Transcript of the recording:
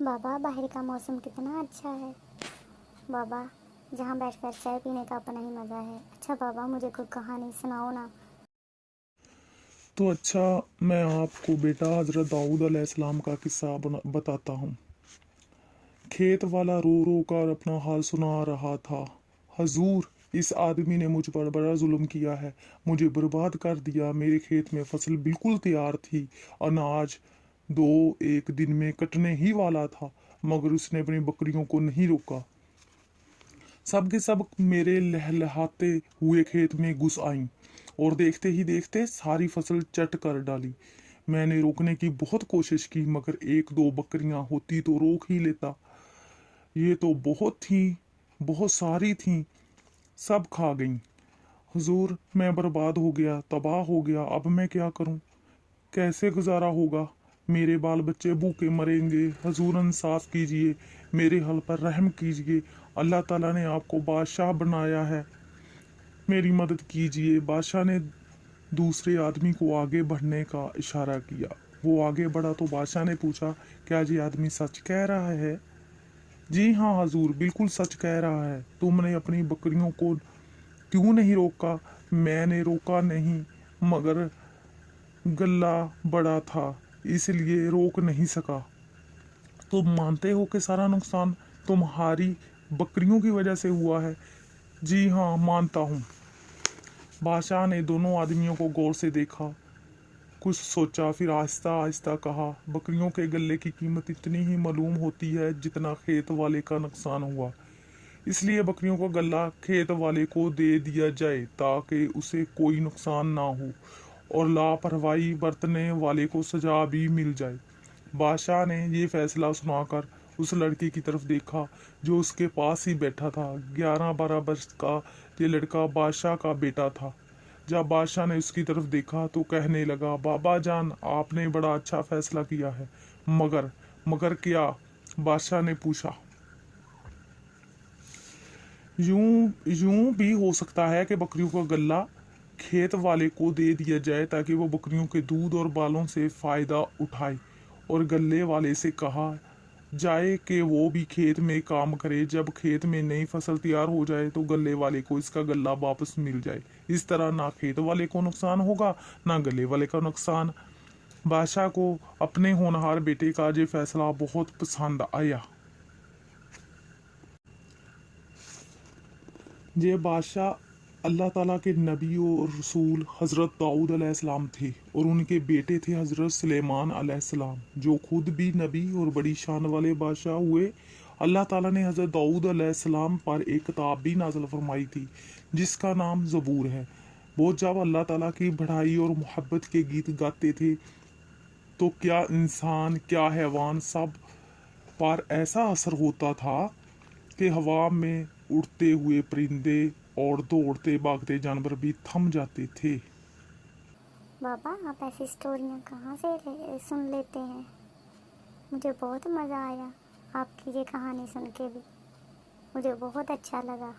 بابا باہر کا موسم کتنا اچھا ہے۔ بابا جہاں بیٹھ کر چائے پینے کا اپنا ہی مزہ ہے۔ اچھا بابا مجھے کوئی کہانی سناؤ نا۔ تو اچھا میں آپ کو بیٹا حضرت داؤد علیہ السلام کا قصہ بتاتا ہوں۔ کھیت والا رو رو کر اپنا حال سنا رہا تھا۔ حضور، اس آدمی نے مجھ پر بڑا ظلم کیا ہے، مجھے برباد کر دیا۔ میرے کھیت میں فصل بالکل تیار تھی، اناج 2-1 دن میں کٹنے ہی والا تھا، مگر اس نے اپنی بکریوں کو نہیں روکا۔ سب کے سب میرے لہلہاتے ہوئے کھیت میں گھس آئیں اور دیکھتے ہی دیکھتے ساری فصل چٹ کر ڈالی۔ میں نے روکنے کی بہت کوشش کی، مگر 1-2 بکریاں ہوتی تو روک ہی لیتا۔ یہ تو بہت ساری تھیں، سب کھا گئیں۔ حضور، میں برباد ہو گیا، تباہ ہو گیا، اب میں کیا کروں؟ کیسے گزارا ہوگا؟ میرے بال بچے بھوکے مریں گے۔ حضور انصاف کیجئے، میرے حال پر رحم کیجئے، اللہ تعالیٰ نے آپ کو بادشاہ بنایا ہے، میری مدد کیجئے۔ بادشاہ نے دوسرے آدمی کو آگے بڑھنے کا اشارہ کیا۔ وہ آگے بڑھا تو بادشاہ نے پوچھا، کیا یہ آدمی سچ کہہ رہا ہے؟ جی ہاں حضور، بالکل سچ کہہ رہا ہے۔ تم نے اپنی بکریوں کو کیوں نہیں روکا؟ میں نے روکا نہیں، مگر گلہ بڑا تھا، اس لیے روک نہیں سکا۔ تم مانتے ہو کہ سارا نقصان تمہاری بکریوں کی وجہ سے ہوا ہے؟ جی ہاں، مانتا ہوں۔ بادشاہ نے دونوں آدمیوں کو غور سے دیکھا، کچھ سوچا، پھر آہستہ آہستہ کہا، بکریوں کے گلے کی قیمت اتنی ہی معلوم ہوتی ہے جتنا کھیت والے کا نقصان ہوا، اس لیے بکریوں کا گلہ کھیت والے کو دے دیا جائے تاکہ اسے کوئی نقصان نہ ہو اور لاپرواہی برتنے والے کو سزا بھی مل جائے۔ بادشاہ نے یہ فیصلہ سنا کر اس لڑکے کی طرف دیکھا جو اس کے پاس ہی بیٹھا تھا۔ 11-12 برس کا یہ لڑکا بادشاہ کا بیٹا تھا۔ جب بادشاہ نے اس کی طرف دیکھا تو کہنے لگا، بابا جان، آپ نے بڑا اچھا فیصلہ کیا ہے، مگر کیا؟ بادشاہ نے پوچھا۔ یوں بھی ہو سکتا ہے کہ بکریوں کا گلہ کھیت والے کو دے دیا جائے تاکہ وہ بکریوں کے دودھ اور بالوں سے فائدہ اٹھائے، اور گلے والے سے کہا جائے کہ وہ بھی کھیت میں کام کرے، جب کھیت میں نئی فصل تیار ہو جائے تو گلے والے کو اس کا گلہ واپس مل جائے۔ اس طرح نہ کھیت والے کو نقصان ہوگا، نہ گلے والے کا نقصان۔ بادشاہ کو اپنے ہونہار بیٹے کا یہ فیصلہ بہت پسند آیا۔ یہ بادشاہ اللہ تعالیٰ کے نبی اور رسول حضرت داؤد علیہ السلام تھے، اور ان کے بیٹے تھے حضرت سلیمان علیہ السلام، جو خود بھی نبی اور بڑی شان والے بادشاہ ہوئے۔ اللہ تعالیٰ نے حضرت داؤد علیہ السلام پر ایک کتاب بھی نازل فرمائی تھی جس کا نام زبور ہے۔ وہ جب اللہ تعالیٰ کی بڑائی اور محبت کے گیت گاتے تھے تو کیا انسان، کیا حیوان، سب پر ایسا اثر ہوتا تھا کہ ہوا میں اڑتے ہوئے پرندے اور دوڑتے بھاگتے جانور بھی تھم جاتے تھے۔ بابا آپ ایسی سٹوریاں کہاں سے سن لیتے ہیں؟ مجھے بہت مزہ آیا آپ کی یہ کہانی سن کے بھی، مجھے بہت اچھا لگا۔